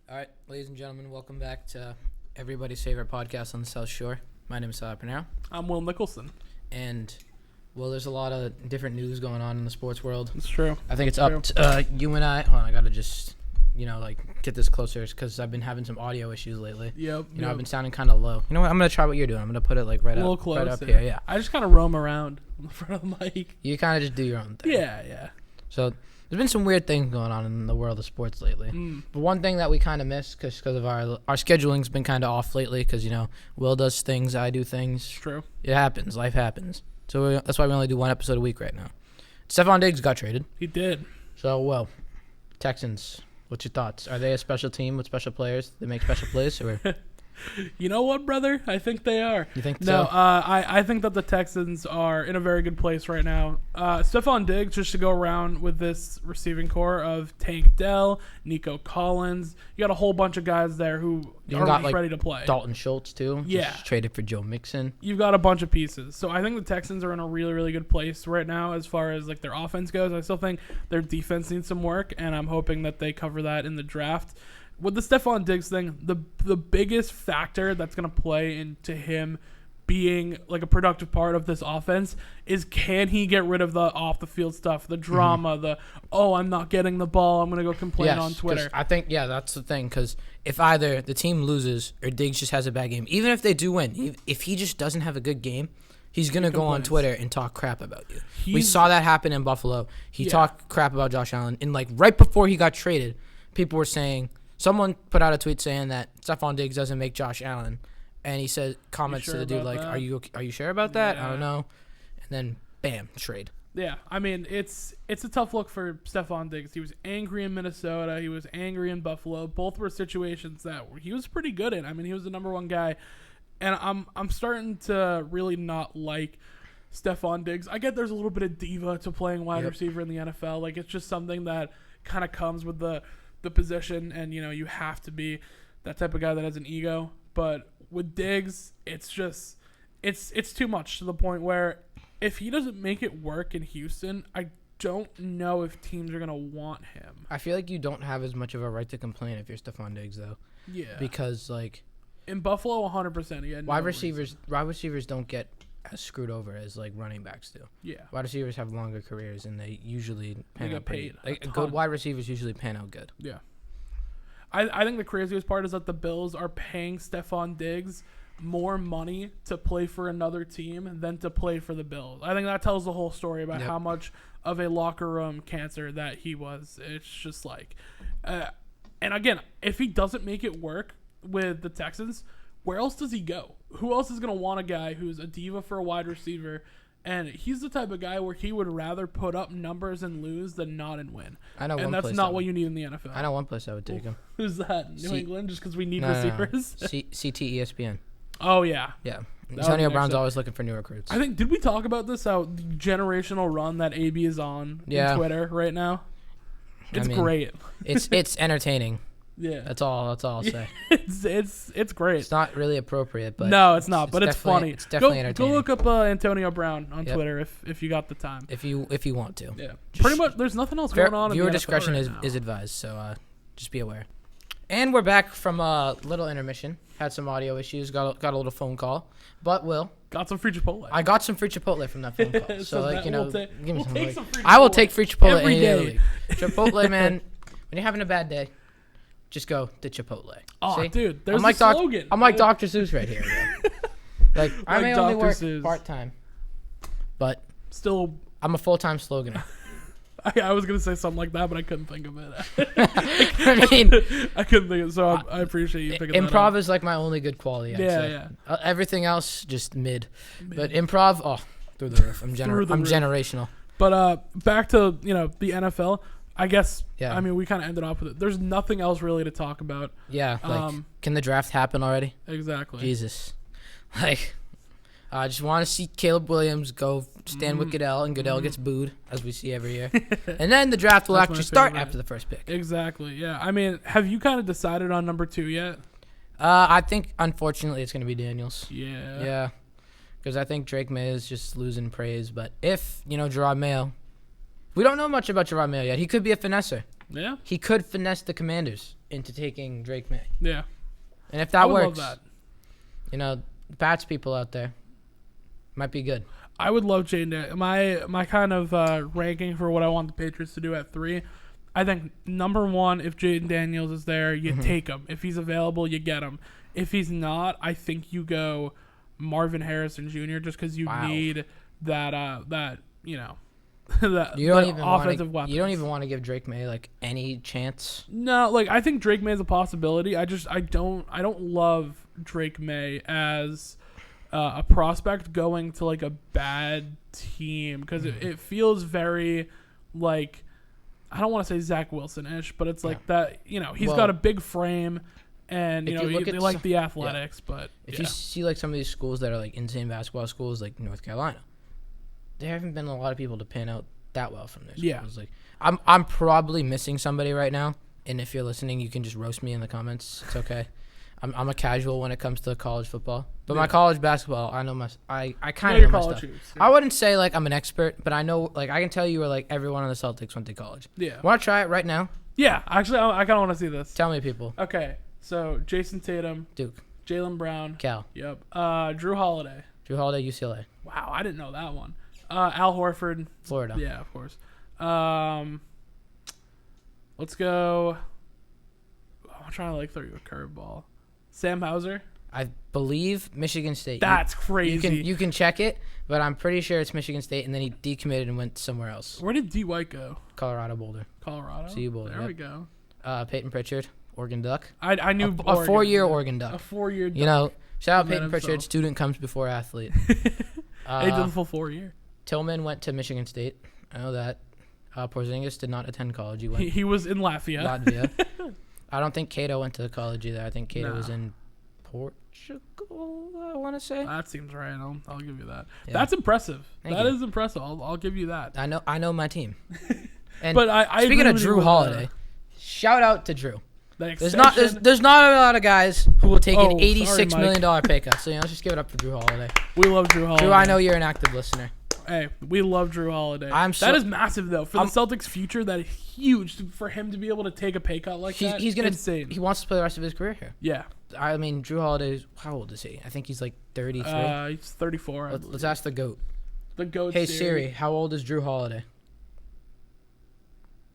All right, ladies and gentlemen, welcome back to everybody's favorite podcast on the South Shore. My name is Sal Pernero. I'm Will Nicholson. And, well, there's a lot of different news going on in the sports world. It's true. I think it's up to you and I. Hold on, I got to just, get this closer because I've been having some audio issues lately. Yep. I've been sounding kind of low. You know what? I'm going to try what you're doing. I'm going to put it, right a little up, closer. right up here. Yeah. I just kind of roam around in the front of the mic. You kind of just do your own thing. Yeah. So there's been some weird things going on in the world of sports lately. But one thing that we kind of missed because of our scheduling's been kind of off lately because, Will does things, I do things. It's true. It happens. Life happens. So that's why we only do one episode a week right now. Stephon Diggs got traded. He did. So, well, Texans, what's your thoughts? Are they a special team with special players? They make special plays? Or? You know what, brother? I think they are. You think no, so? I think that the Texans are in a very good place right now. Stephon Diggs, just to go around with this receiving core of Tank Dell, Nico Collins. You got a whole bunch of guys there who are ready to play. Dalton Schultz, too. Yeah. Just traded for Joe Mixon. You've got a bunch of pieces. So I think the Texans are in a really, really good place right now as far as their offense goes. I still think their defense needs some work, and I'm hoping that they cover that in the draft. With the Stephon Diggs thing, the biggest factor that's going to play into him being a productive part of this offense is, can he get rid of the off the field stuff, the drama, I'm not getting the ball, I'm going to go complain on Twitter. I think, that's the thing, because if either the team loses or Diggs just has a bad game, even if they do win, if he just doesn't have a good game, he's going to go on Twitter and talk crap about you. We saw that happen in Buffalo. He talked crap about Josh Allen, and right before he got traded, people were saying, someone put out a tweet saying that Stephon Diggs doesn't make Josh Allen, and he said comments to the dude "Are you sure about that? Yeah. I don't know." And then bam, trade. Yeah, I mean it's a tough look for Stephon Diggs. He was angry in Minnesota. He was angry in Buffalo. Both were situations that he was pretty good in. I mean, he was the number one guy, and I'm starting to really not like Stephon Diggs. I get there's a little bit of diva to playing wide receiver in the NFL. It's just something that kind of comes with the position, and you have to be that type of guy that has an ego. But with Diggs, it's just it's too much, to the point where if he doesn't make it work in Houston, I don't know if teams are gonna want him. I feel like you don't have as much of a right to complain if you're Stephon Diggs, though. Yeah, because in Buffalo, 100%. Wide receivers don't get as screwed over as running backs do. Yeah, wide receivers have longer careers, and they usually pan out paid. Good wide receivers usually pan out good. Yeah. I think the craziest part is that the Bills are paying Stephon Diggs more money to play for another team than to play for the Bills. I think that tells the whole story about how much of a locker room cancer that he was. It's just and again, if he doesn't make it work with the Texans, where else does he go? Who else is going to want a guy who's a diva for a wide receiver? And he's the type of guy where he would rather put up numbers and lose than not and win. I know, and that's not what you need in the NFL. I know one place I would take him. Who's that? New England, just because we need receivers? No. CT ESPN. Oh, yeah. Yeah. Antonio Brown's always looking for new recruits. I think, did we talk about this, how the generational run that AB is on Twitter right now? It's great. It's entertaining. Yeah, that's all I'll say. it's great. It's not really appropriate, but no, it's not. But it's funny. It's definitely entertaining. Go look up Antonio Brown on Twitter if you got the time. If you want to. Yeah, pretty much. There's nothing else going on. Viewer in the discretion NFL is advised. So just be aware. And we're back from a little intermission. Had some audio issues. Got a little phone call. But got some free Chipotle. I got some free Chipotle from that phone call. So give me some. Take some free Chipotle. I will take free Chipotle every day. Chipotle, man. When you're having a bad day, just go to Chipotle. Oh, see? Dude, there's a slogan. I'm like Dr. Seuss right here. I may only work part-time, but still, I'm a full-time sloganer. I was going to say something like that, but I couldn't think of it. I mean, I couldn't think of it, so I appreciate you picking that improv up. is my only good quality, I'd say. Yeah. Everything else, just mid. But improv, through the roof. I'm generational. But back to, the NFL. I guess, yeah. We kind of ended off with it. There's nothing else really to talk about. Yeah, can the draft happen already? Exactly. Jesus. I just want to see Caleb Williams go stand with Goodell, and Goodell gets booed, as we see every year. And then the draft will actually start after the first pick. Exactly, yeah. Have you kind of decided on number 2 yet? I think, unfortunately, it's going to be Daniels. Yeah. Yeah, because I think Drake May is just losing praise. But if, Gerard Mayo, we don't know much about Gerard Mayo yet. He could be a finesser. Yeah. He could finesse the Commanders into taking Drake May. Yeah. And if I that would works, love that. you know, Pats people out there might be good. I would love Jaden Daniels. My kind of ranking for what I want the Patriots to do at 3. I think number 1, if Jaden Daniels is there, you take him. If he's available, you get him. If he's not, I think you go Marvin Harrison Jr. just because you need that you know. That You don't even offensive weapons. You don't even want to give Drake May like any chance. No, like I think Drake May is a possibility. I don't love Drake May as a prospect going to like a bad team because it feels very like I don't want to say Zach Wilson-ish, but it's like that. You know, he's got a big frame, and you know they like the athletics. But if you see like some of these schools that are like insane basketball schools, like North Carolina, there haven't been a lot of people to pan out that well from their schools. Like I'm probably missing somebody right now, and if you're listening, you can just roast me in the comments. It's okay. I'm a casual when it comes to college football, but my college basketball, I know I kind of know my stuff. I wouldn't say like I'm an expert, but I know like I can tell you where like everyone on the Celtics went to college. Yeah. Want to try it right now? Yeah, actually, I kind of want to see this. Tell me, people. Okay, so Jason Tatum, Duke, Jaylen Brown, Cal. Yep. Drew Holiday, UCLA. Wow, I didn't know that one. Al Horford, Florida. Yeah, of course. Let's go. I'm trying to like throw you a curveball. Sam Hauser. I believe Michigan State. That's crazy. You can check it, but I'm pretty sure it's Michigan State, and then he decommitted and went somewhere else. Where did D. White go? Colorado Boulder. CU Boulder. There we go. Peyton Pritchard, Oregon Duck. I knew a 4-year Oregon Duck. A 4-year Duck. You know, shout out Peyton Pritchard. Student comes before athlete. He did the full 4 year. Tillman went to Michigan State. I know that. Porzingis did not attend college. He was in Latvia. I don't think Cato went to college either. I think Cato was in Portugal, I want to say. That seems right. I'll give you that. Yeah. That's impressive. That is impressive. I'll give you that. I know my team. And but I speaking of Drew Holiday, shout out to Drew. There's not a lot of guys who will take an $86 million pay cut. So let's just give it up for Drew Holiday. We love Drew Holiday. Drew, I know you're an active listener. Hey, we love Drew Holiday. That is massive, though. For the Celtics' future, that is huge for him to be able to take a pay cut like that. He's insane. He wants to play the rest of his career here. Yeah. I mean, Drew Holiday, how old is he? I think he's like 33. He's 34. Let's ask the GOAT. The GOAT. Hey, Siri, how old is Drew Holiday?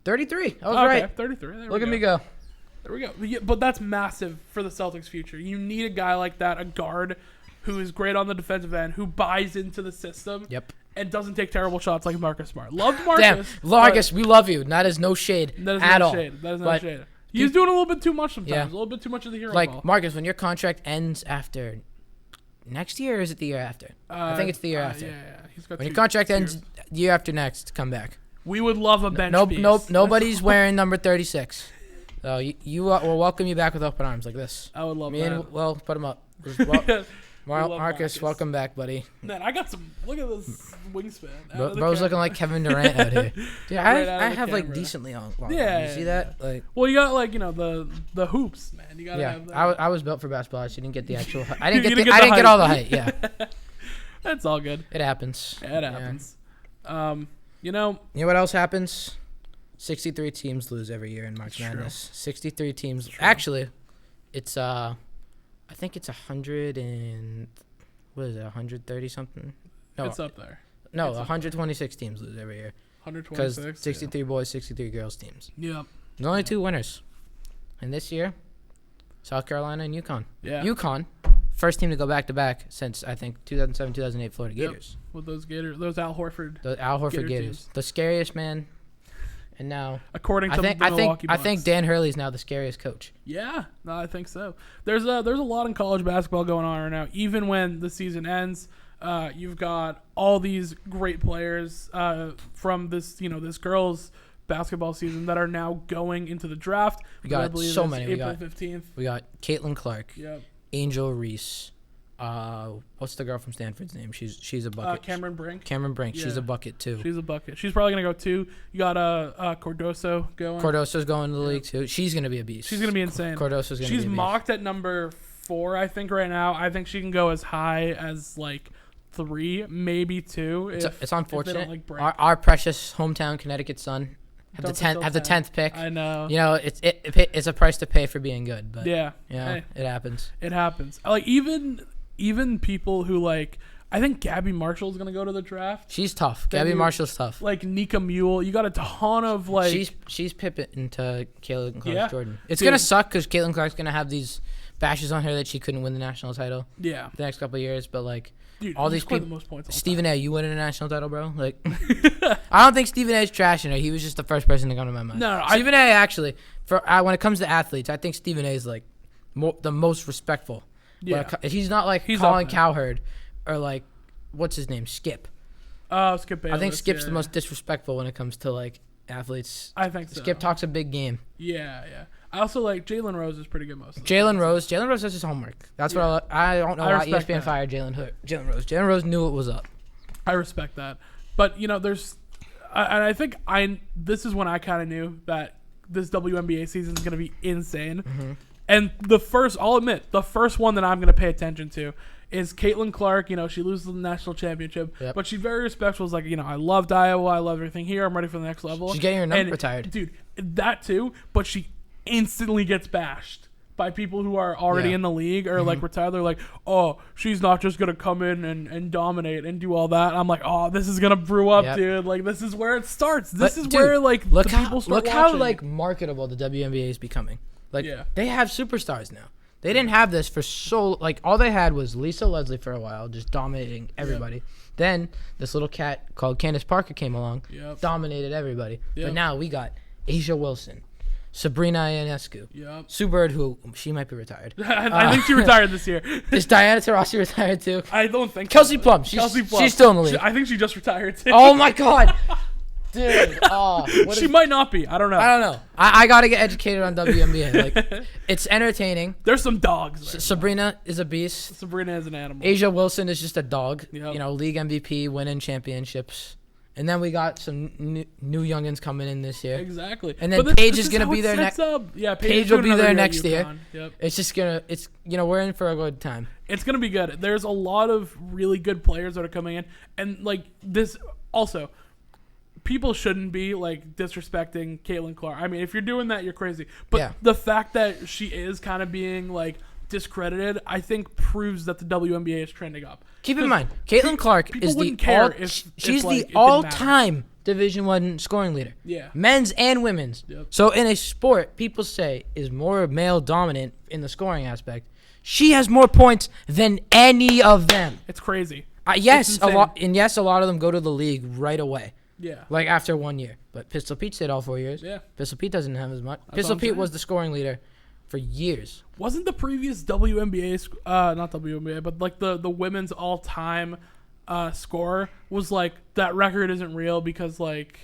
33. I was right. 33. Look at me go. There we go. Yeah, but that's massive for the Celtics' future. You need a guy like that, a guard who is great on the defensive end, who buys into the system. Yep. And doesn't take terrible shots like Marcus Smart. Loved Marcus. Damn, Marcus, we love you. That is no shade at all. That is no shade. He's doing a little bit too much sometimes. Yeah. A little bit too much of the hero like ball. Marcus, when your contract ends after next year, or is it the year after? I think it's the year after. Yeah. He's got when your contract ends year after next, come back. We would love a bench piece. Nobody's wearing number 36. So we'll welcome you back with open arms like this. I would love that. Well, put them up. Marcus, welcome back, buddy. Man, I got some. Look at this wingspan. Bro's looking like Kevin Durant out here. Dude, I have like decently long. Yeah, you see that? Like, well, you got like the hoops, man. You gotta have that. I was built for basketball. I just didn't get the actual. I didn't get all the height. Yeah, that's all good. It happens. Yeah, it happens. You know what else happens? 63 teams lose every year in March Madness. 63 teams. Actually, it's I think it's 100 and what is it? 130 something. No, it's up there. No, 126 teams lose every year. 126. Because 63 boys, 63 girls teams. Yep. There's only 2 winners, and this year, South Carolina and UConn. Yeah. UConn, first team to go back to back since I think 2007, 2008 Florida Gators. With those Gators, those Al Horford. The Al Horford Gators, the scariest man. And now, according to the Milwaukee Bucks. I think Dan Hurley's now the scariest coach. Yeah, no, I think so. There's a lot in college basketball going on right now. Even when the season ends, you've got all these great players from this girls' basketball season that are now going into the draft. We got so many. April 15th. We got Caitlin Clark. Yep. Angel Reese. What's the girl from Stanford's name? She's a bucket. Cameron Brink. Yeah. She's a bucket too. She's a bucket. She's probably gonna go too. You got Cordoso going. Cordoso's going to the league too. She's gonna be a beast. She's gonna be insane. Cordoso's gonna be a beast. She's mocked at number 4, I think, right now. I think she can go as high as like 3, maybe 2. It's unfortunate. Our precious hometown Connecticut Sun have the 10th pick. I know. You know, it's a price to pay for being good. But yeah, hey, it happens. It happens. Like even people who like. I think Gabby Marshall's gonna go to the draft. She's tough. Gabby Marshall's tough. Like Nika Mule, you got a ton of like. She's Pippin to Caitlin Clark Jordan. It's gonna suck because Caitlin Clark's gonna have these bashes on her that she couldn't win the national title. Yeah. The next couple of years, but like dude, all these people. The most points Stephen A, you winning a national title, bro? Like, I don't think Stephen A's trashing her. He was just the first person to come to my mind. No, Stephen A actually, when it comes to athletes, I think Stephen A is like the most respectful. Yeah. He's not like Colin Cowherd or like. What's his name? Skip. Oh, Skip Bayless. I think Skip's the most disrespectful when it comes to like athletes. I think so. Skip talks a big game. Yeah. I also like Jalen Rose is pretty good most of the time. Jalen Rose does his homework. That's what I don't know why ESPN fired Jalen Rose. Jalen Rose knew what was up. I respect that. But, you know, I think this is when I kind of knew that this WNBA season is going to be insane. Mm-hmm. And I'll admit, the first one that I'm going to pay attention to is Caitlin Clark. You know, she loses the national championship, but she's very respectful. It's like, you know, I loved Iowa. I love everything here. I'm ready for the next level. She's getting her number retired. Dude, that too, but she instantly gets bashed by people who are already in the league or like retired. They're like, oh, she's not just going to come in and dominate and do all that. And I'm like, oh, this is going to brew up, dude. Like, this is where it starts. This is where, like, the people start watching. How, like, marketable the WNBA is becoming. Like, they have superstars now. They didn't have this for all they had was Lisa Leslie for a while, just dominating everybody. Then this little cat called Candace Parker came along, dominated everybody. But now we got Asia Wilson, Sabrina Ionescu, Sue Bird, who she might be retired. I think she retired this year. Is Diana Taurasi retired too? I don't think Kelsey Plum. She's still in the league. I think she just retired too. Oh my God. Dude, she might not be. I don't know. I got to get educated on WNBA. Like, it's entertaining. There's some dogs there. Sabrina is a beast. Sabrina is an animal. Asia Wilson is just a dog. Yep. You know, league MVP, winning championships. And then we got some new youngins coming in this year. Exactly. And then Paige is going to be there next. Yeah, Paige will be there next year. Yep. It's just we're in for a good time. It's going to be good. There's a lot of really good players that are coming in. And, like, this also, people shouldn't be, like, disrespecting Caitlin Clark. I mean, if you're doing that, you're crazy. But the fact that she is kind of being, like, discredited, I think proves that the WNBA is trending up. Keep in mind, Caitlin Clark is the all-time Division I scoring leader. Yeah. Men's and women's. Yep. So in a sport people say is more male dominant in the scoring aspect, she has more points than any of them. It's crazy. Yes, a lot of them go to the league right away. Yeah. Like after 1 year. But Pistol Pete stayed all 4 years. Yeah. Pistol Pete doesn't have as much. Pistol Pete was the scoring leader for years. Wasn't the previous WNBA, not WNBA, but like the women's all-time scorer was like, that record isn't real because like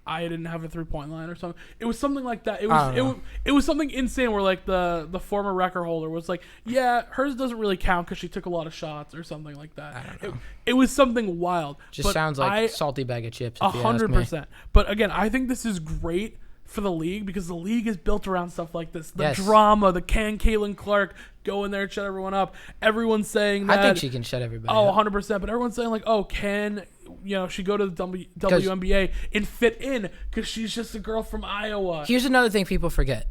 I didn't have a 3-point line or something. It was something like that. It was something insane where like the former record holder was like, yeah, hers doesn't really count because she took a lot of shots or something like that. I don't know. It was something wild. Just sounds like salty bag of chips. 100%. But again, I think this is great for the league because the league is built around stuff like this. The drama, can Caitlin Clark go in there and shut everyone up? Everyone's saying that. I think she can shut everybody up. 100%. But everyone's saying like, can she go to the WNBA and fit in because she's just a girl from Iowa? Here's another thing people forget.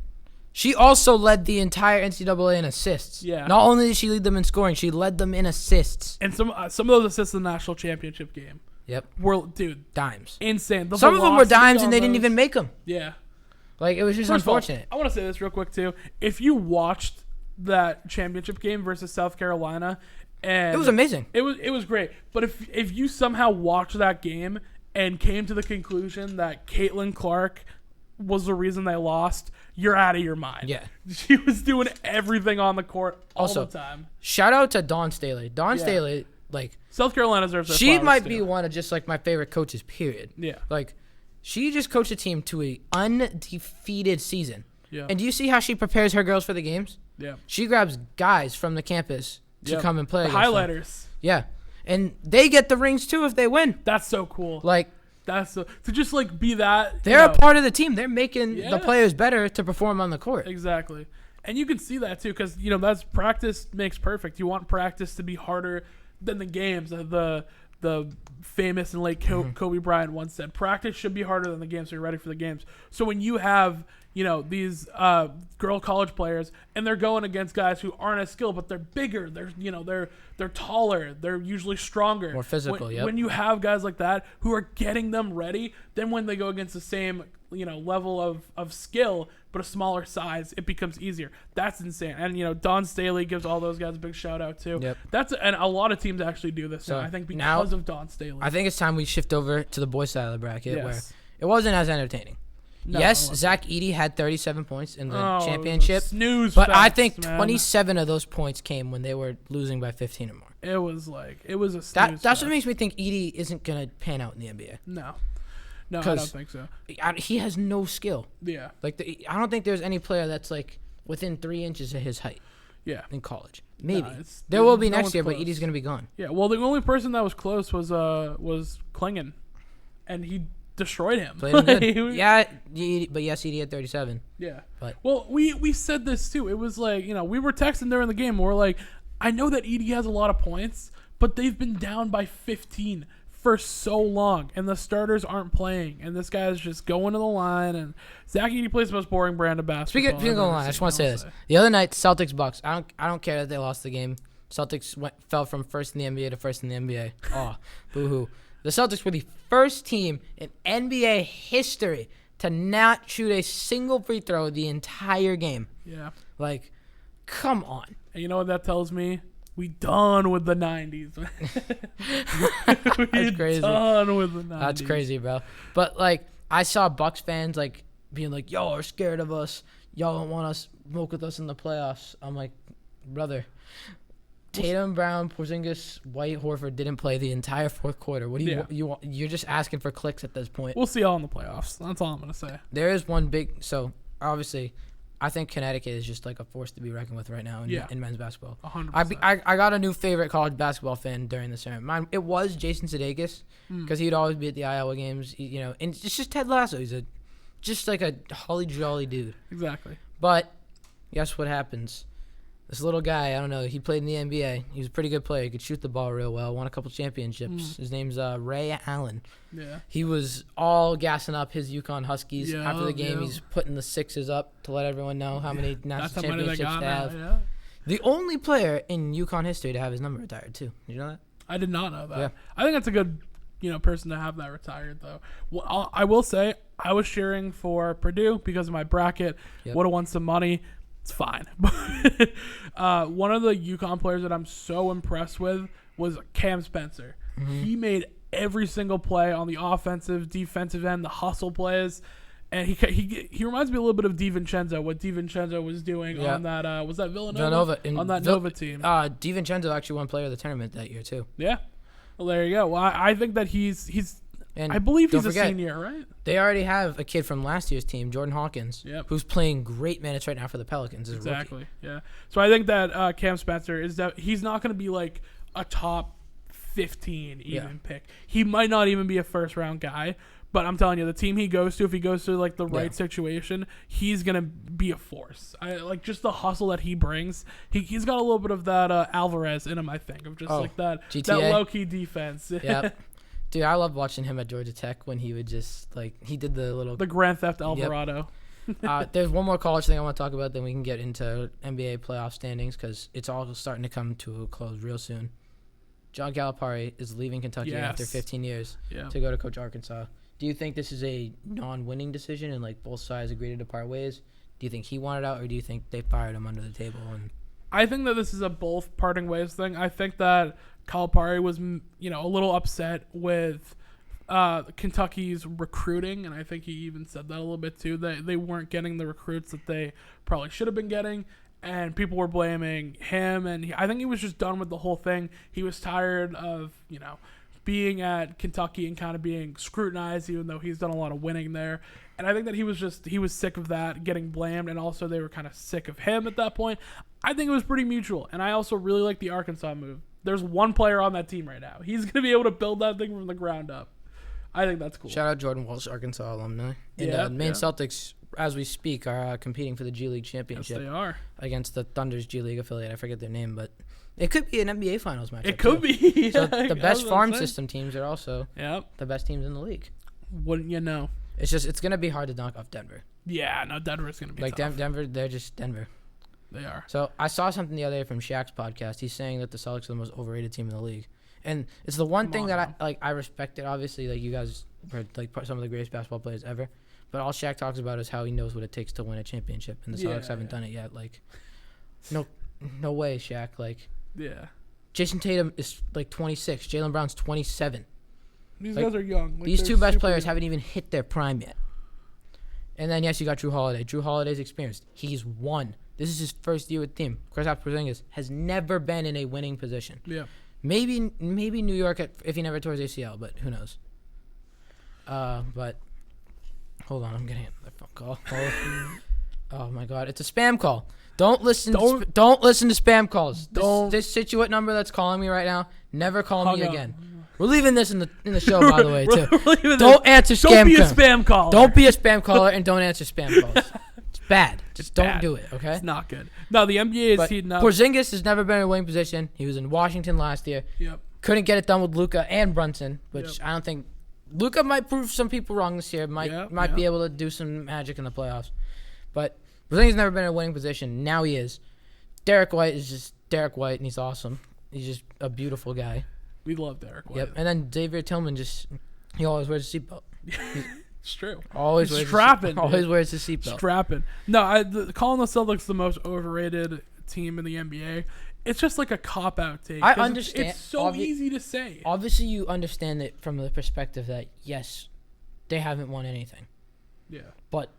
She also led the entire NCAA in assists. Yeah. Not only did she lead them in scoring, she led them in assists. And some of those assists in the national championship game. Yep. Were, dude, dimes. Insane. Some of them were dimes and they didn't even make them. Yeah. Like, it was just unfortunate. I want to say this real quick, too. If you watched that championship game versus South Carolina, and it was amazing. It was great. But if you somehow watched that game and came to the conclusion that Caitlin Clark was the reason they lost, you're out of your mind. Yeah. She was doing everything on the court all the time. Shout out to Dawn Staley. Dawn Staley, like, South Carolina deserves their flowers, might be one of just, like, my favorite coaches, period. Yeah. Like, she just coached a team to a undefeated season. Yeah. And do you see how she prepares her girls for the games? Yeah. She grabs guys from the campus to come and play. The highlighters. Them. Yeah. And they get the rings too if they win. That's so cool. Like, to just like be that. They're a part of the team. They're making the players better to perform on the court. Exactly. And you can see that too because that's practice makes perfect. You want practice to be harder than the games. the famous and late Kobe Bryant once said, practice should be harder than the games, so you're ready for the games. So when you have, these girl college players and they're going against guys who aren't as skilled, but they're bigger, they're taller, they're usually stronger, more physical. When you have guys like that who are getting them ready, then when they go against the same level of skill but a smaller size, it becomes easier. That's insane. And Don Staley gives all those guys a big shout out too. Yep. And a lot of teams actually do this. So I think because of Don Staley. I think it's time we shift over to the boys side of the bracket Yes. where it wasn't as entertaining. No, yes, Zach Edey had 37 points in the it was a championship, snooze but I fest, think man. 27 of those points came when they were losing by 15 or more. It was a snooze That's fest. what makes me think Edey isn't gonna pan out in the NBA. No, I don't think so. He has no skill. Yeah, I don't think there's any player that's within 3 inches of his height. Yeah, in college, maybe it's- there will be no next one's year, but close. Edey's gonna be gone. Yeah, well, the only person that was close was Klingon, and he destroyed him. Played him good. Yeah, but yes, Edey had 37. Yeah. But well, we said this too. It was we were texting during the game. We're like, I know that Edey has a lot of points, but they've been down by 15 for so long, and the starters aren't playing, and this guy's just going to the line. And Zach Edey plays the most boring brand of basketball. Speaking of the line, I just want to say this: the other night, Celtics Bucks. I don't care that they lost the game. Celtics fell from first in the NBA to first in the NBA. Oh, boo-hoo. The Celtics were the first team in NBA history to not shoot a single free throw the entire game. Yeah. Come on. And you know what that tells me? We done with the 90s. That's crazy. Done with the 90s. That's crazy, bro. But, I saw Bucks fans, being like, y'all are scared of us. Y'all don't want us smoke with us in the playoffs. I'm like, brother, Tatum, Brown, Porzingis, White, Horford didn't play the entire fourth quarter. What do you want? You're just asking for clicks at this point. We'll see y'all in the playoffs. That's all I'm going to say. There is one big – so, obviously, I think Connecticut is just a force to be reckoned with right now in men's basketball. 100%. I got a new favorite college basketball fan during this tournament. It was Jason Sudeikis because he'd always be at the Iowa games. And it's just Ted Lasso. He's just a holly jolly dude. Exactly. But guess what happens? This little guy, I don't know, he played in the NBA. He was a pretty good player. He could shoot the ball real well, won a couple championships. His name's Ray Allen. Yeah. He was all gassing up his UConn Huskies. Yeah, After the game, yeah. he's putting the sixes up to let everyone know how many national championships they have. Yeah. The only player in UConn history to have his number retired, too. Did you know that? I did not know that. Yeah. I think that's a good, person to have that retired, though. Well, I will say, I was cheering for Purdue because of my bracket. Yep. Would have won some money. It's fine. One of the UConn players that I'm so impressed with was Cam Spencer. Mm-hmm. He made every single play on the offensive, defensive end, the hustle plays. And he reminds me a little bit of DiVincenzo, what DiVincenzo was doing on that, was that Villanova? On that Nova team. DiVincenzo actually won player of the tournament that year, too. Yeah. Well, there you go. Well, I think that he's And I believe he's don't a forget, senior, right? They already have a kid from last year's team, Jordan Hawkins, Yep. who's playing great minutes right now for the Pelicans as a rookie. Exactly. Yeah. So I think that Cam Spencer he's not going to be like a top 15 pick. He might not even be a first round guy, but I'm telling you, the team he goes to, if he goes to the right situation, he's going to be a force. I like just the hustle that he brings. He's got a little bit of that Alvarez in him, I think, of just that GTA. low key defense. Yep. Dude, I love watching him at Georgia Tech when he would just he did the Grand Theft Alvarado. There's one more college thing I want to talk about, then we can get into NBA playoff standings because it's all starting to come to a close real soon. John Calipari is leaving Kentucky after 15 years to go to coach Arkansas. Do you think this is a non-winning decision and both sides agreed to depart ways? Do you think he wanted out, or do you think they fired him under the table? I think that this is a both parting ways thing. I think that Calipari was, a little upset with Kentucky's recruiting, and I think he even said that a little bit too. That they weren't getting the recruits that they probably should have been getting, and people were blaming him. And I think he was just done with the whole thing. He was tired of, being at Kentucky and kind of being scrutinized, even though he's done a lot of winning there. And I think that he was sick of that, getting blamed, and also they were kind of sick of him at that point. I think it was pretty mutual, and I also really like the Arkansas move. There's one player on that team right now. He's going to be able to build that thing from the ground up. I think that's cool. Shout out Jordan Walsh, Arkansas alumni. And Maine Celtics as we speak, are competing for the G League Yes, championship they are. against the Thunder's G League affiliate. I forget their name, but it could be an NBA Finals match. It could be. So Yeah, the best farm saying. system teams are also Yep. the best teams in the league. Wouldn't you know? It's gonna be hard to knock off Denver. Yeah, no, Denver's gonna be Like tough. Denver, they're just Denver. They are. So I saw something the other day from Shaq's podcast. He's saying that the Celtics are the most overrated team in the league, and it's the one thing that I respect it. Obviously, like you guys are like some of the greatest basketball players ever, but all Shaq talks about is how he knows what it takes to win a championship, and the Celtics haven't done it yet. Like, no way, Shaq. Like, Yeah. Jason Tatum is like 26. Jaylen Brown's 27. These Like, guys are young. Like, These they're two best super players young. haven't even hit their prime yet. And then, yes, you got Drew Holiday. Drew Holiday's experienced. He's won. This is his first year with the team. Kristaps Porzingis has never been in a winning position. Yeah. Maybe New York if he never tore his ACL, but who knows? But hold on, I'm getting another phone call. Oh my God, it's a spam call. Don't listen to spam calls. This Situate number that's calling me right now, never call me again. We're leaving this in the show, by the way, too. Don't answer spam calls. Don't be a spam caller. Don't be a spam caller and don't answer spam calls. It's bad. Just don't bad. do it, okay? It's not good. No, the NBA is But heating up. Porzingis has never been in a winning position. He was in Washington last year. Yep. Couldn't get it done with Luka and Brunson, which Yep. I don't think Luka might prove some people wrong this year. Might be able to do some magic in the playoffs. But Porzingis never been in a winning position. Now he is. Derek White is just Derek White, and he's awesome. He's just a beautiful guy. We love Derek White. Yep. And then Xavier Tillman he always wears a seatbelt. It's true. Always wears strapping. Always wears his seatbelt. Strapping. No, calling the Celtics the most overrated team in the NBA, it's just like a cop-out take. I understand. It's so easy to say. Obviously, you understand it from the perspective that, yes, they haven't won anything. Yeah. But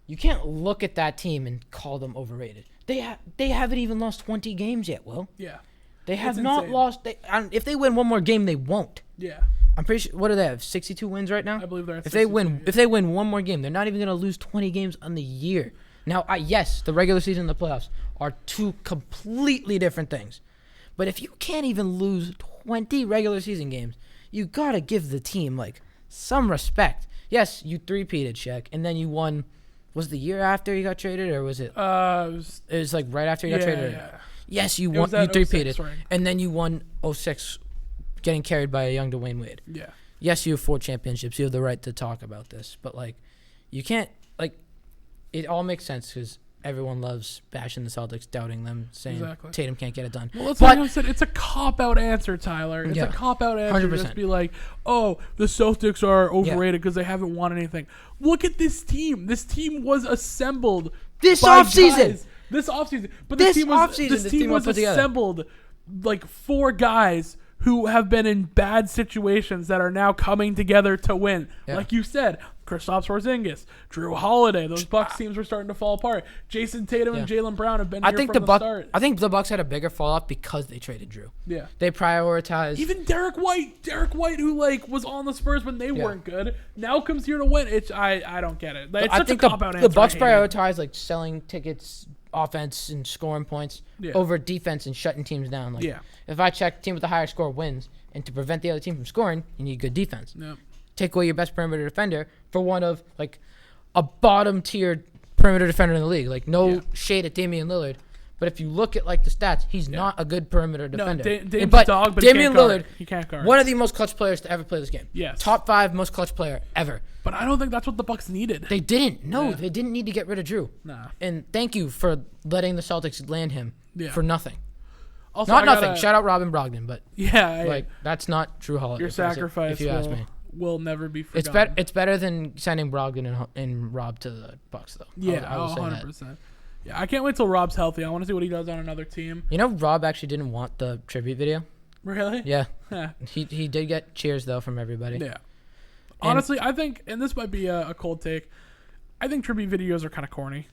you can't look at that team and call them overrated. They haven't even lost 20 games yet, Will. Yeah. They have It's not insane. lost. If they win one more game, they won't. Yeah. I'm pretty sure. What do they have? 62 wins right now. I believe they're at If they 62, win, yeah. if they win one more game, they're not even gonna lose 20 games on the year. Now, yes, the regular season and the playoffs are two completely different things. But if you can't even lose 20 regular season games, you gotta give the team like some respect. Yes, you three-peated, Shaq, and then you won. Was it the year after he got traded, or was it? It was, It was like right after he got traded. yeah. Yes, you It won. was that You 06 three-peated, ring. and then you won 06, getting carried by a young Dwayne Wade. Yeah. Yes, you have 4 championships. You have the right to talk about this, but like, you can't like. It all makes sense because everyone loves bashing the Celtics, doubting them, saying Exactly. Tatum can't get it done. Well, that's But- like I said. It's a cop-out answer, Tyler. It's Yeah. a cop-out answer. 100%. Just be like, oh, the Celtics are overrated because they haven't won anything. Look at this team. This team was assembled This by offseason. guys. This offseason. But This this team was, offseason, this this team team was was put together. assembled like 4 guys who have been in bad situations that are now coming together to win. Yeah. Like you said, Kristaps Porzingis, Drew Holiday. Those Bucks teams were starting to fall apart. Jason Tatum and Yeah. Jaylen Brown have been I here think from the start. I think the Bucks had a bigger fall off because they traded Drew. Yeah. They prioritized. Even Derek White, who like was on the Spurs when they weren't good, now comes here to win. I don't get it. It's I such think a cop-out the answer. Bucks I hate it. prioritize like selling tickets, offense, and scoring points Yeah. over defense and shutting teams down. Like, Yeah. if I check team with the higher score wins, and to prevent the other team from scoring, you need good defense. Yep. Take away your best perimeter defender for one of like a bottom tier perimeter defender in the league. Like no shade at Damian Lillard, but if you look at like the stats, he's not a good perimeter defender. Dame's but a dog, but he Damian can't guard. Lillard, He can't guard. one of the most clutch players to ever play this game. Yes. Top 5 most clutch player ever. But I don't think that's what the Bucks needed. They didn't. No, Yeah. they didn't need to get rid of Drew. Nah. And thank you for letting the Celtics land him Yeah. for nothing. Also, Not I nothing. gotta- Shout out Robin Brogdon, but Yeah. like that's not Drew Holiday. your sacrifice if you ask me. will never be forgotten. It's better. It's better than sending Brogdon and Rob to the Bucks, though. Yeah, I will say that. 100%. Yeah, I can't wait till Rob's healthy. I want to see what he does on another team. You know, Rob actually didn't want the tribute video. Really? Yeah, Yeah. he did get cheers though from everybody. Yeah. Honestly, I think, and this might be a cold take, I think tribute videos are kind of corny.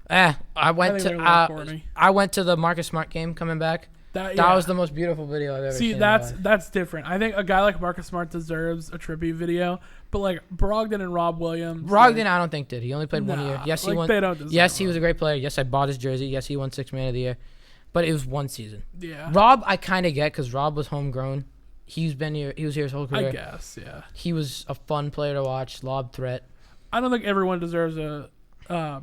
I went think they're a little to corny. I went to the Marcus Smart game coming back. That was the most beautiful video I've ever seen. See, in my life. that's different. I think a guy like Marcus Smart deserves a tribute video, but like Brogdon and Rob Williams. Brogdon, I don't think did. He only played 1 year. Nah, Yes, he like, won. they don't deserve Yes, he it. was a great player. Yes, I bought his jersey. Yes, he won 6th Man of the Year. But it was 1 season. Yeah. Rob, I kind of get because Rob was homegrown. He's been here. He was here his whole career. I guess, yeah. He was a fun player to watch. Lob threat. I don't think everyone deserves a a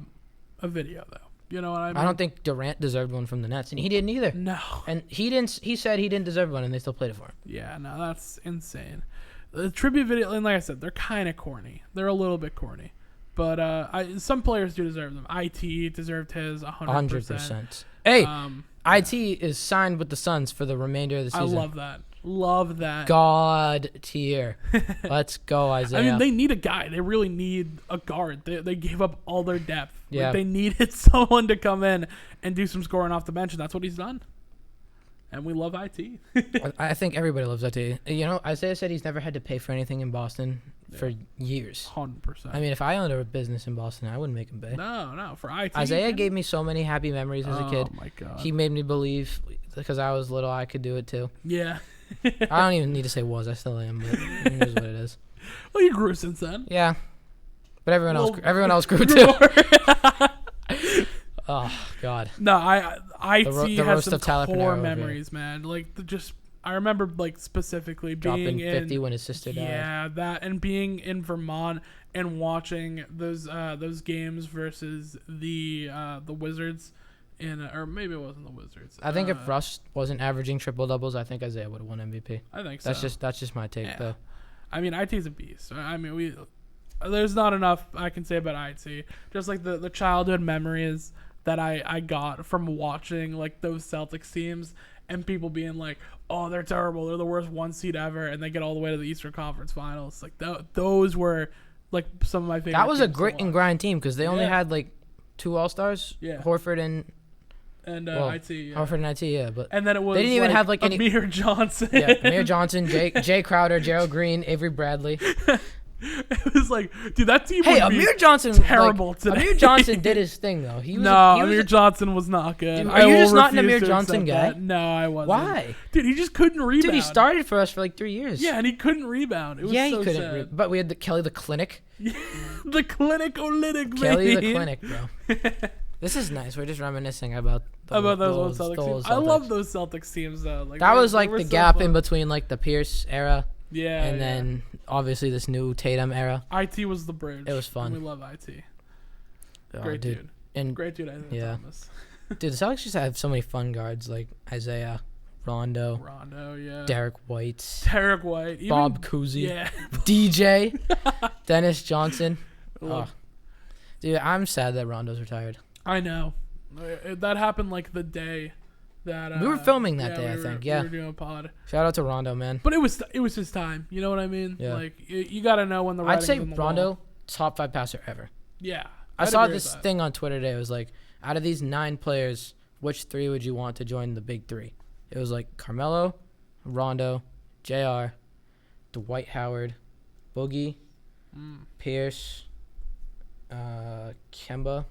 video though. You know what I mean? I don't think Durant deserved one from the Nets, and he didn't either. No. And he didn't. He said he didn't deserve one, and they still played it for him. Yeah, no, that's insane. The tribute video, and like I said, they're kind of corny. They're a little bit corny, but some players do deserve them. IT deserved his 100%. Hey, IT is signed with the Suns for the remainder of the season. I love that. Love that. God tier. Let's go, Isaiah. I mean, they need a guy. They really need a guard. They gave up all their depth. Yeah. Like, they needed someone to come in and do some scoring off the bench, and that's what he's done. And we love IT. I think everybody loves IT. You know, Isaiah said he's never had to pay for anything in Boston for years. 100%. I mean, if I owned a business in Boston, I wouldn't make him pay. No, for IT. Isaiah gave me so many happy memories as a kid. Oh, my God. He made me believe, because I was little, I could do it too. Yeah. I don't even need to say was. I still am, but it is what it is. Well, you grew since then. Yeah. But everyone else grew too. Oh, God. No, IT the has some Tyler core Panero memories, man. Like, I remember, like, specifically dropping being 50 when his sister died. Yeah, that, and being in Vermont and watching those games versus the Wizards. Or maybe it wasn't the Wizards. I think if Russ wasn't averaging triple doubles, I think Isaiah would have won MVP. I think so. That's just my take, though. I mean, IT's a beast. I mean, there's not enough I can say about IT. Just like the childhood memories that I got from watching like those Celtics teams and people being like, "Oh, they're terrible. They're the worst one seed ever," and they get all the way to the Eastern Conference Finals. Like those were like some of my favorite. That was a grit and grind team because they only had like 2 All-Stars, Horford and IT, yeah. Horford and IT, yeah. But and then it was they didn't even have like any Amir Johnson. Yeah, Amir Johnson, Jay Crowder, Gerald Green, Avery Bradley. It was like, dude, that team. Hey, would Amir Johnson, terrible today. Amir Johnson did his thing though. Amir Johnson was not good. Dude, are you just not an Amir Johnson guy? That. No, I wasn't. Why? Dude, he just couldn't rebound. Dude, he started for us for like 3 years. Yeah, and he couldn't rebound. It was he so couldn't. sad. But we had Kelly the Clinic. The Clinic-o-lytic, Kelly the Clinic, bro. This is nice. We're just reminiscing about those old Celtics teams. I love those Celtics teams though. Like, that was like the gap in between like the Pierce era. Yeah. And then obviously this new Tatum era. IT was the bridge. It was fun. And we love IT. Oh, Great dude. And great dude, Isaiah Thomas. Dude, the Celtics just have so many fun guards like Isaiah, Rondo, yeah. Derek White, Bob Cousy, yeah. DJ, Dennis Johnson. Oh. Dude, I'm sad that Rondo's retired. I know. That happened like the day that we were filming that day. I think. Yeah. We were doing a pod. Shout out to Rondo, man. But it was his time. You know what I mean? Yeah. Like you got to know when the writing's I'd say on the Rondo wall. top 5 passer ever. Yeah. I saw this thing on Twitter today. It was like, out of these 9 players, which 3 would you want to join the big 3? It was like Carmelo, Rondo, JR, Dwight Howard, Boogie, Pierce, Kemba,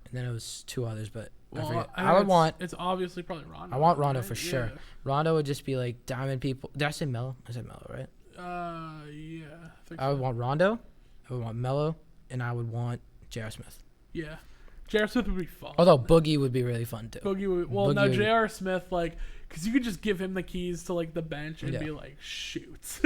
and then it was 2 others, but I forget. It's obviously probably Rondo. I want Rondo for yeah. sure. Rondo would just be like diamond people. Did I say Melo? I said Melo, right? Yeah. I would want Rondo. I would want Melo, and I would want J.R. Smith. Yeah. J.R. Smith would be fun. Although Boogie would be really fun too. J.R. Smith, like, because you could just give him the keys to like the bench and be like, shoot,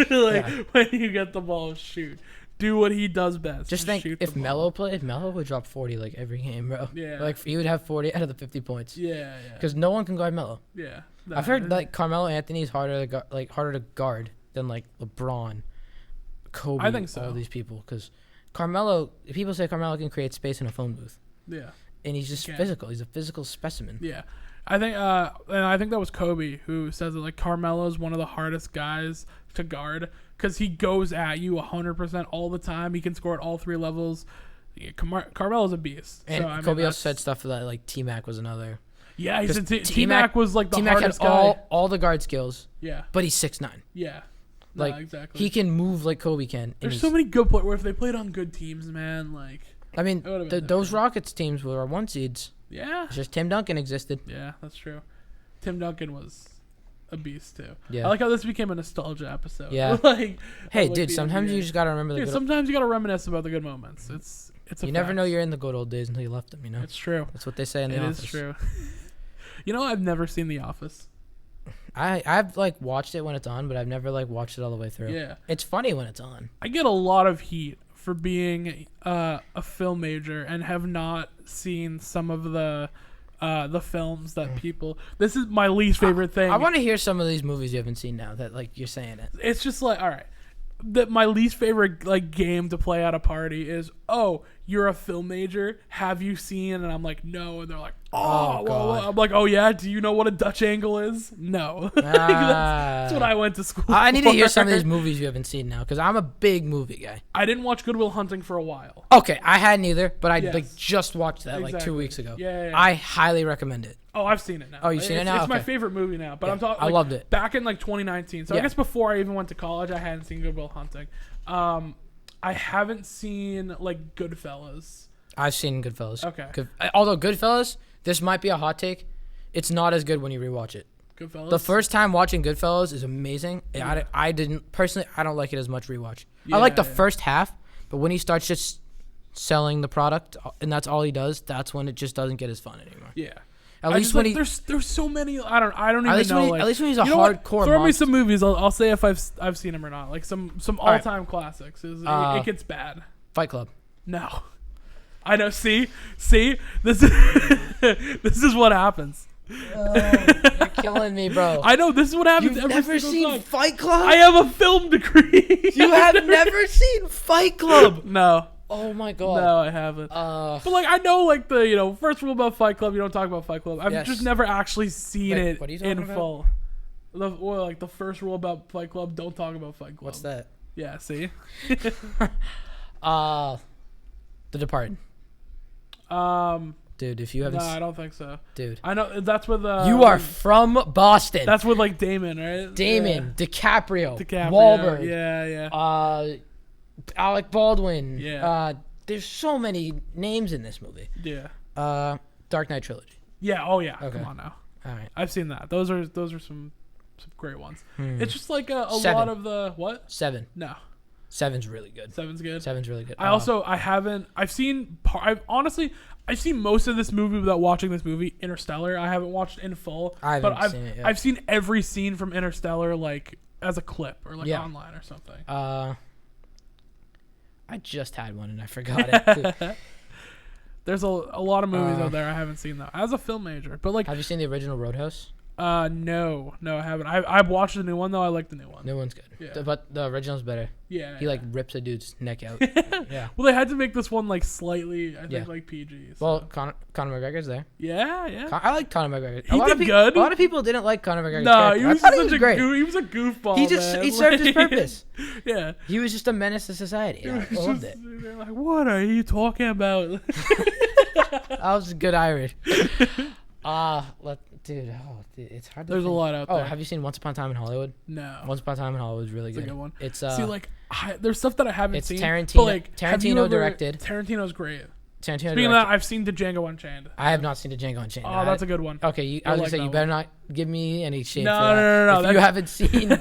when you get the ball, shoot. Do what he does best. Just think, if Melo played, Melo would drop 40 like every game, bro. Yeah. Like he would have 40 out of the 50 points. Yeah. Because no one can guard Melo. Yeah. I've heard like Carmelo Anthony's harder to guard than like LeBron, Kobe. I think so. All these people, because Carmelo. People say Carmelo can create space in a phone booth. Yeah. And he's just physical. He's a physical specimen. Yeah. I think that was Kobe who says that like Carmelo's one of the hardest guys to guard because he goes at you 100% all the time. He can score at all 3 levels. Yeah, Carmelo's a beast. And so, Kobe also said stuff that like T-Mac was another. Yeah, he said T-Mac was like the T-Mac hardest had guy. all the guard skills. Yeah. But he's 6'9". Yeah. Like exactly. he can move like Kobe can. There's so many good players where if they played on good teams, man, like. I mean, those Rockets teams were 1 seeds. Yeah. It's just Tim Duncan existed. Yeah, that's true. Tim Duncan was a beast too. Yeah. I like how this became a nostalgia episode. Yeah. Hey, dude, sometimes you just gotta remember the good. Sometimes you gotta reminisce about the good moments. It's a You never know you're in the good old days until you left them. You know. It's true. That's what they say in The Office. It is true. You know, I've never seen The Office. I've like watched it when it's on, but I've never like watched it all the way through. Yeah. It's funny when it's on. I get a lot of heat for being a film major and have not seen some of the films that people. This is my least favorite thing. I want to hear some of these movies you haven't seen now that like you're saying it. It's just like, all right, that my least favorite like game to play at a party is, oh, you're a film major, have you seen? And I'm like, no. And they're like, oh, well, I'm like, oh yeah, do you know what a Dutch angle is? No. That's what I went to school I need for. to hear some of these movies you haven't seen now because I'm a big movie guy. I didn't watch Good Will Hunting for a while. Okay, I hadn't either, but I Yes. like just watched that like 2 Exactly. weeks ago. Yeah. I highly recommend it. Oh, I've seen it now. Oh, you've seen it now? It's my Okay. favorite movie now. But Yeah, I'm talking. I loved it. Back in like 2019. So I Yeah. guess before I even went to college, I hadn't seen Good Will Hunting. I haven't seen like Goodfellas. I've seen Goodfellas. Okay. Although Goodfellas, this might be a hot take. It's not as good when you rewatch it. Goodfellas. The first time watching Goodfellas is amazing. Yeah. I didn't personally. I don't like it as much rewatch. I like the first half, but when he starts just selling the product and that's all he does, that's when it just doesn't get as fun anymore. Yeah. At least when he. there's so many. I don't even know. At least when he's a you know what? hardcore. Throw me monster. some movies. I'll say if I've seen them or not. Like some all time classics. It gets bad. Fight Club. No. I know. See, this is this is what happens. You're killing me, bro. I know this is what happens. You've every never single seen time. Fight Club? I have a film degree. You have never seen Fight Club? No. Oh my god. No, I haven't. But like I know like the first rule about Fight Club, you don't talk about Fight Club. I've Yes. just never actually seen Wait, it what are you talking in about? full. Like the first rule about Fight Club, don't talk about Fight Club. What's that? Yeah, see? The Departed. Dude, if you haven't, No, I don't think so. dude, I know that's with you are from Boston. that's with like Damon, right? Damon, DiCaprio, DiCaprio. Wahlberg, Yeah. Alec Baldwin. Yeah. There's so many names in this movie. Yeah. Dark Knight trilogy. Yeah. Oh yeah. Okay. Come on now. All right. I've seen that. Those are some great ones. It's just like a Seven. lot of the what? 7. No. 7's really good. Seven's good. 7's really good. I've seen most of this movie without watching this movie, Interstellar. I haven't watched in full. I've seen it yet. I've seen every scene from Interstellar like as a clip or like Yeah. online or something. I just had one and I forgot it. Dude. There's a lot of movies out there I haven't seen though as a film major. But like Have you seen the original Roadhouse? no, I haven't. I've watched the new one though. I like the new one. New one's good. Yeah. But the original's better. Yeah. He like rips a dude's neck out. Yeah. Well, they had to make this one like slightly, I think, Yeah. like PG. So. Well, Conor McGregor's there. yeah. I like Conor McGregor. He did good. A lot of people didn't like Conor McGregor's No, character. he was I thought such great. he was a goofball. He just man. he served his Like, purpose. Yeah. He was just a menace to society. I loved it. They're like, what are you talking about? That was good Irish. Dude, it's hard to There's a think. lot out Oh, there. have you seen Once Upon a Time in Hollywood? No. Once Upon a Time in Hollywood is really It's a good. good one. It's See, like, there's stuff that I haven't it's seen. Tarantino- But, like, have you Tarantino ever- directed. Tarantino's great. Tarantino Speaking of directed. that, I've seen the Django Unchained. I have not seen the Django Unchained. Oh, that's a good one. Okay, I was You'll gonna like say that you better not give me any shade No, for that. no. If you haven't seen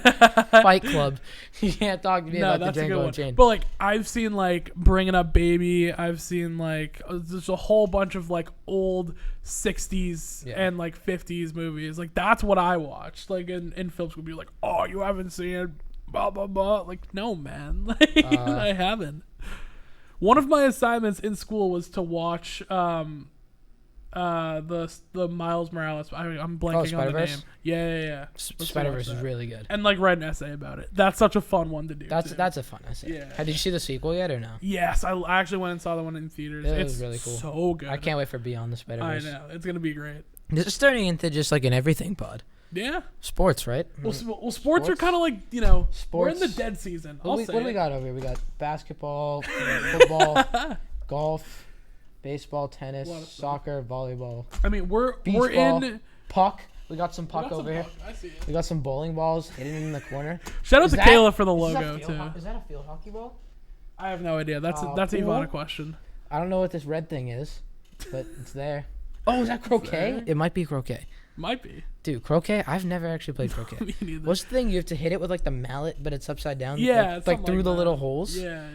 Fight Club, you can't talk to me No, about the that's a good Django one. Unchained. But like, I've seen like Bringing Up Baby. I've seen like there's a whole bunch of like old 60s Yeah. and like 50s movies. Like that's what I watched. Like in film school, be like, oh, you haven't seen blah blah blah. Like no, man, like I haven't. One of my assignments in school was to watch the Miles Morales. I'm blanking on the Spider-Verse? name. Yeah. Was to Spider-Verse watch is that. really good. And like write an essay about it. That's such a fun one to do. too. That's a fun essay. Yeah. Did you see the sequel yet or no? Yes, I actually went and saw the one in theaters. It It's was really cool. So good. I can't wait for Beyond the I Spider-Verse. know it's gonna be great. This is turning into just like an everything pod. Yeah. Sports, right? Well, sports are Sports? kind of like we're in the Sports. dead season. What do we got over here? We got basketball, football, golf, baseball, tennis, lot of stuff. soccer, volleyball, I mean, we're Beach in. puck. We got some puck Got some over here. puck. I see it. We got some bowling balls hidden in the corner. Shout out Is to that- Kayla for the is logo that too. Is that a field hockey ball? I have no idea. That's Pool? an Ivana question. I don't know what this red thing is, but it's there. Oh, is that croquet? there. It might be croquet. Might be. Dude, croquet? I've never actually played croquet. Me neither. What's the thing? You have to hit it with like the mallet, but it's upside down. Yeah, like something through like the that. little holes. Yeah.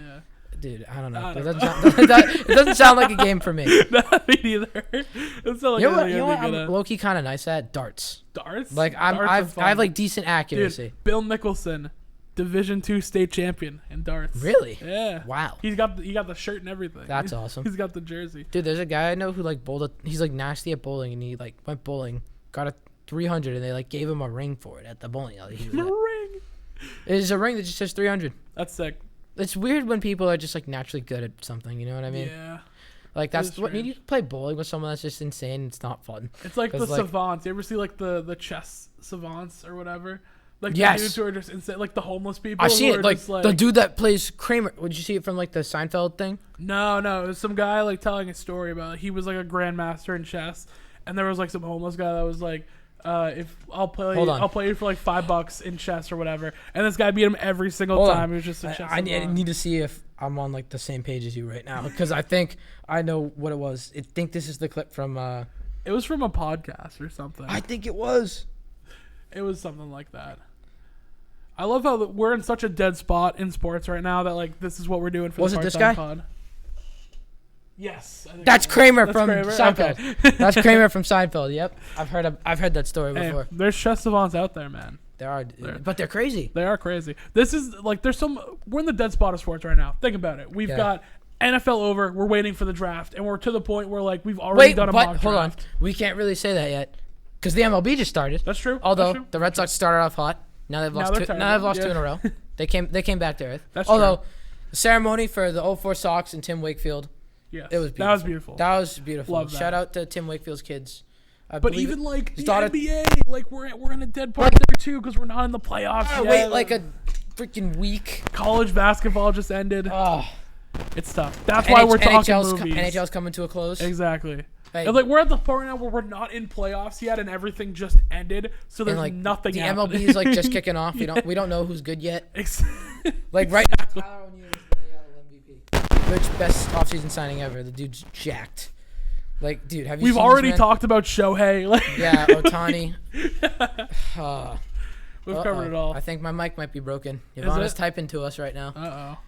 Dude, I don't know. I It don't doesn't sound, it doesn't sound like a game for me. No, me neither. It's not like You know what? anything You know I'd what? be good I'm at. low key kind of nice at darts. Darts. Like Darts are I fun. have like decent accuracy. Dude, Bill Mickelson Division II state champion in darts. Really? Yeah. Wow. He got the shirt and everything. That's awesome. He's got the jersey. Dude, there's a guy I know who like bowled. He's like nasty at bowling, and he like went bowling, got a 300, and they like gave him a ring for it at the bowling alley. A ring. It's a ring that just says 300. That's sick. It's weird when people are just like naturally good at something. You know what I mean? Yeah. Like that's what you play bowling with someone that's just insane. It's not fun. It's like the savants. You ever see like the chess savants or whatever? Like yes. The dudes who are just insane, like the homeless people. I see it. Like the dude that plays Kramer. Would you see it from like the Seinfeld thing? No. It was some guy like telling a story about it. He was like a grandmaster in chess, and there was like some homeless guy that was like, if I'll play you for like $5 in chess or whatever. And this guy beat him every single time. He was just a chess. I need to see if I'm on like the same page as you right now, because I think I know what it was. I think this is the clip from. It was from a podcast or something. I think it was. It was something like that. I love how we're in such a dead spot in sports right now that like this is what we're doing for the part-time pod. Yes. That's Kramer from Seinfeld. Okay. That's Kramer from Seinfeld. Yep. I've heard that story before. Hey, there's chess savants out there, man. There are, but they're crazy. They are crazy. This is like we're in the dead spot of sports right now. Think about it. We've got NFL over. We're waiting for the draft, and we're to the point where like we've already done a mock draft. Hold on. We can't really say that yet because the MLB just started. That's true. Although the Red Sox started off hot. Now they've lost two in a row. They came back to earth. That's Although the ceremony for the 04 Sox and Tim Wakefield, yes, it was beautiful. That was beautiful. That was beautiful. Love that. Shout out to Tim Wakefield's kids. But even like the NBA, like we're in a dead part there too because we're not in the playoffs yet. Wait like a freaking week. College basketball just ended. Oh, it's tough. That's why we're talking movies. NHL's coming to a close. Exactly. Hey. And like we're at the point now where we're not in playoffs yet, and everything just ended. So there's like, nothing. The happening. MLB is like just kicking off. We don't know who's good yet. Like right now, Tyler O'Neill is the MVP. Which best offseason signing ever. The dude's jacked. Like, dude, have you? We've seen already this man? talked about Shohei. Yeah, Ohtani. We've covered it all. I think my mic might be broken. Ivana's typing to us right now.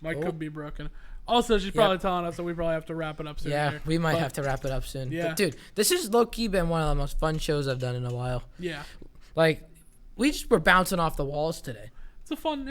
Mic could be broken. Also, she's probably telling us that we probably have to wrap it up soon. Yeah, we might have to wrap it up soon. Yeah. But dude, this has low-key been one of the most fun shows I've done in a while. Yeah. Like, we just were bouncing off the walls today. It's a fun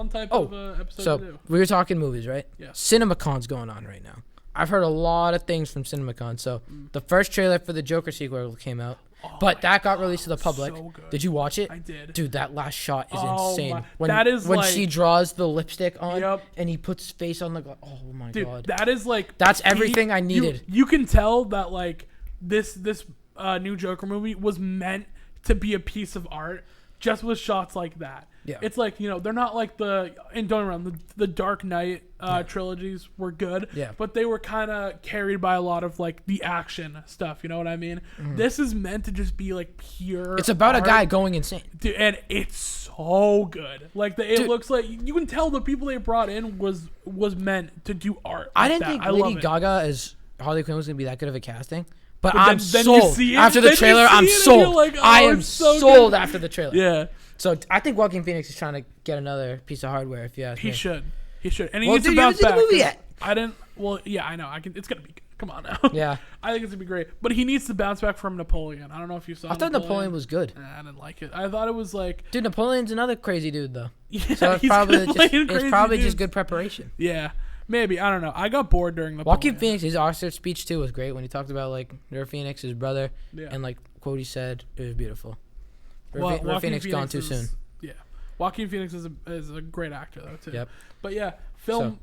type of episode to do. We were talking movies, right? Yeah. CinemaCon's going on right now. I've heard a lot of things from CinemaCon. So, the first trailer for the Joker sequel came out. But that got released to the public. So good. Did you watch it? I did. Dude, that last shot is insane. When she draws the lipstick on and he puts his face on the glass. Oh my god. That is like that's everything I needed. You can tell that like this new Joker movie was meant to be a piece of art just with shots like that. Yeah. It's like, they're not like the Dark Knight trilogies were good, but they were kind of carried by a lot of like the action stuff, you know what I mean? Mm-hmm. This is meant to just be like pure It's about art. A guy going insane. Dude, and it's so good. Like it looks like you can tell the people they brought in was meant to do art. I didn't think Lady Gaga as Harley Quinn was going to be that good of a casting. But I'm sold. After the trailer, I'm sold. Like, I am sold after the trailer. Yeah. So I think Joaquin Phoenix is trying to get another piece of hardware. If you ask me, he should, and he needs to bounce back. You haven't seen the movie yet. I didn't. Well, yeah, I know. It's gonna be good. Come on now. Yeah. I think it's gonna be great, but he needs to bounce back from Napoleon. I don't know if you saw. I thought Napoleon was good. I didn't like it. I thought it was like. Dude, Napoleon's another crazy dude though. Yeah, so it's probably just good preparation. Yeah. Maybe. I don't know. I got bored during Napoleon. Joaquin Phoenix, his Oscar speech too was great when he talked about like River Phoenix, his brother, and like quote he said. It was beautiful. River Phoenix gone too soon. Yeah. Joaquin Phoenix is a great actor though too. Yep. But yeah, film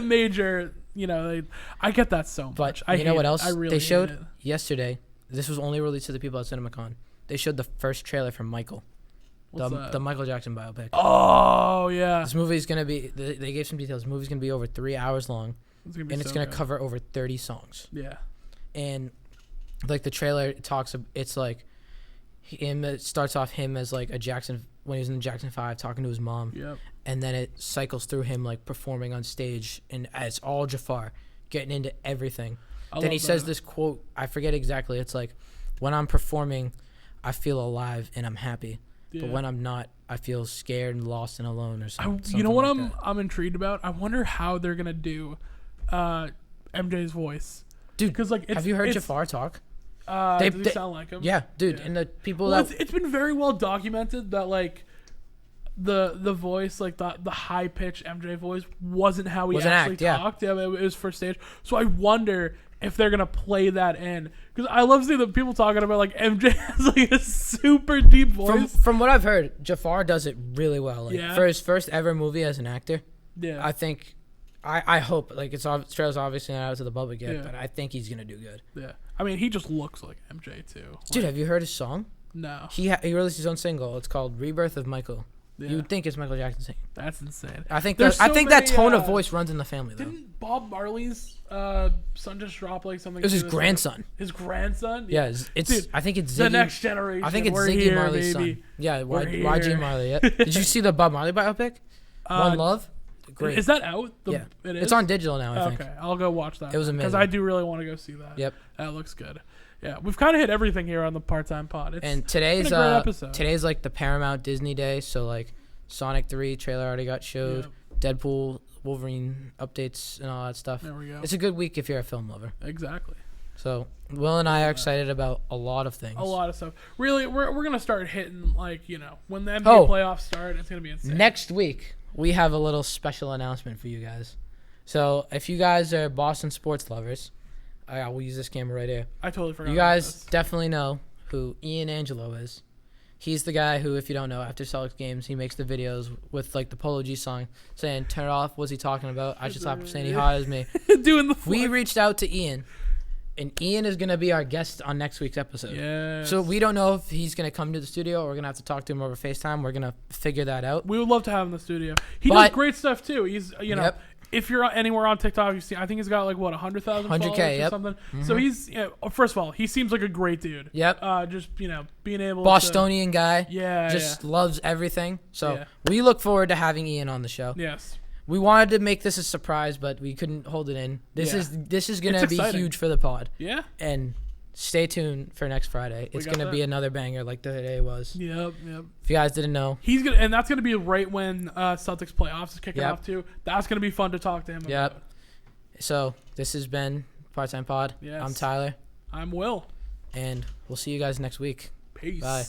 major. I get that so much. But you know what else they showed yesterday? This was only released to the people at CinemaCon. They showed the first trailer for Michael, the Michael Jackson biopic. Oh yeah. This movie is gonna be. They gave some details. This movie's gonna be over 3 hours long, and it's gonna cover over 30 songs. Yeah. And like the trailer talks, it's like him. It starts off him as like a Jackson when he was in the Jackson 5 talking to his mom. Yep. And then it cycles through him like performing on stage, and it's all Jafar getting into everything. Then he says this quote, I forget exactly. It's like, when I'm performing, I feel alive and I'm happy. Yeah. But when I'm not, I feel scared and lost and alone or something. You know what I'm intrigued about? I wonder how they're gonna do MJ's voice. Dude, because like have you heard Jafar talk? Does he sound like him? Yeah, dude. Yeah. And the people it's been very well documented that like the voice, like the high pitched MJ voice, wasn't how he Wasn't actually act, talked. Yeah, it was for stage. So I wonder if they're gonna play that in, because I love seeing the people talking about like MJ has like a super deep voice. From what I've heard, Jafar does it really well. Like, Yeah. for his first ever movie as an actor, Yeah, I think, I hope, like, trail's obviously not out to the public yet, Yeah. but I think he's gonna do good. yeah. I mean, he just looks like MJ too. Dude, Like, have you heard his song? no, He released his own single. It's called "Rebirth of Michael." yeah, You would think it's Michael Jackson singing. that's insane. I think There's that so that many, tone of voice runs in the family though. Didn't Bob Marley's son just drop like something? It was his to this, grandson. His grandson. Yeah, it's Dude, I think it's Ziggy. the next generation. I think it's We're Ziggy here, Marley's baby. son. Yeah, We're YG here. Marley. Yeah. Did you see the Bob Marley biopic? One Love. Great. Is that out? Yeah. It is? It's on digital now, I think. Okay, I'll go watch that. It was because amazing. I do really want to go see that. Yep. That looks good. Yeah, we've kind of hit everything here on the part-time pod. It's And been today's a great episode. today's like the Paramount Disney day, so like Sonic 3 trailer already got showed. Deadpool, Wolverine updates and all that stuff. There we go. It's a good week if you're a film lover. Exactly. So Will and I are excited about a lot of things. A lot of stuff. Really, we're gonna start hitting, like, when the NBA Oh. playoffs start, it's gonna be insane. Next week, we have a little special announcement for you guys. So if you guys are Boston sports lovers, I will use this camera right here. I totally forgot. You about guys this. definitely know who Ian Angelo is. He's the guy who, if you don't know, after Celtics games, he makes the videos with like the Polo G song saying, "Turn it off, what's he talking about? I should stop saying he hires me." doing the We flip. reached out to Ian, and Ian is going to be our guest on next week's episode. Yeah. So we don't know if he's going to come to the studio or we're going to have to talk to him over FaceTime. We're going to figure that out. We would love to have him in the studio. He But- does great stuff too. He's Yep. if you're anywhere on TikTok, you see, I think he's got like what 100,000 followers 100K, or yep. something. So he's first of all, he seems like a great dude. Yep. Just being able Bostonian guy. to Just loves everything. So Yeah. we look forward to having Ian on the show. yes. We wanted to make this a surprise, but we couldn't hold it in. This Yeah. is going to It's be exciting. huge for the pod. Yeah. And stay tuned for next Friday. It's got going to be that. another banger like the day was. Yep. If you guys didn't know. He's gonna, and that's gonna be right when Celtics playoffs is kicking Yep. off too. That's gonna be fun to talk to him Yep. about. So this has been Part-Time Pod. Yes. I'm Tyler. I'm Will. And we'll see you guys next week. Peace. Bye.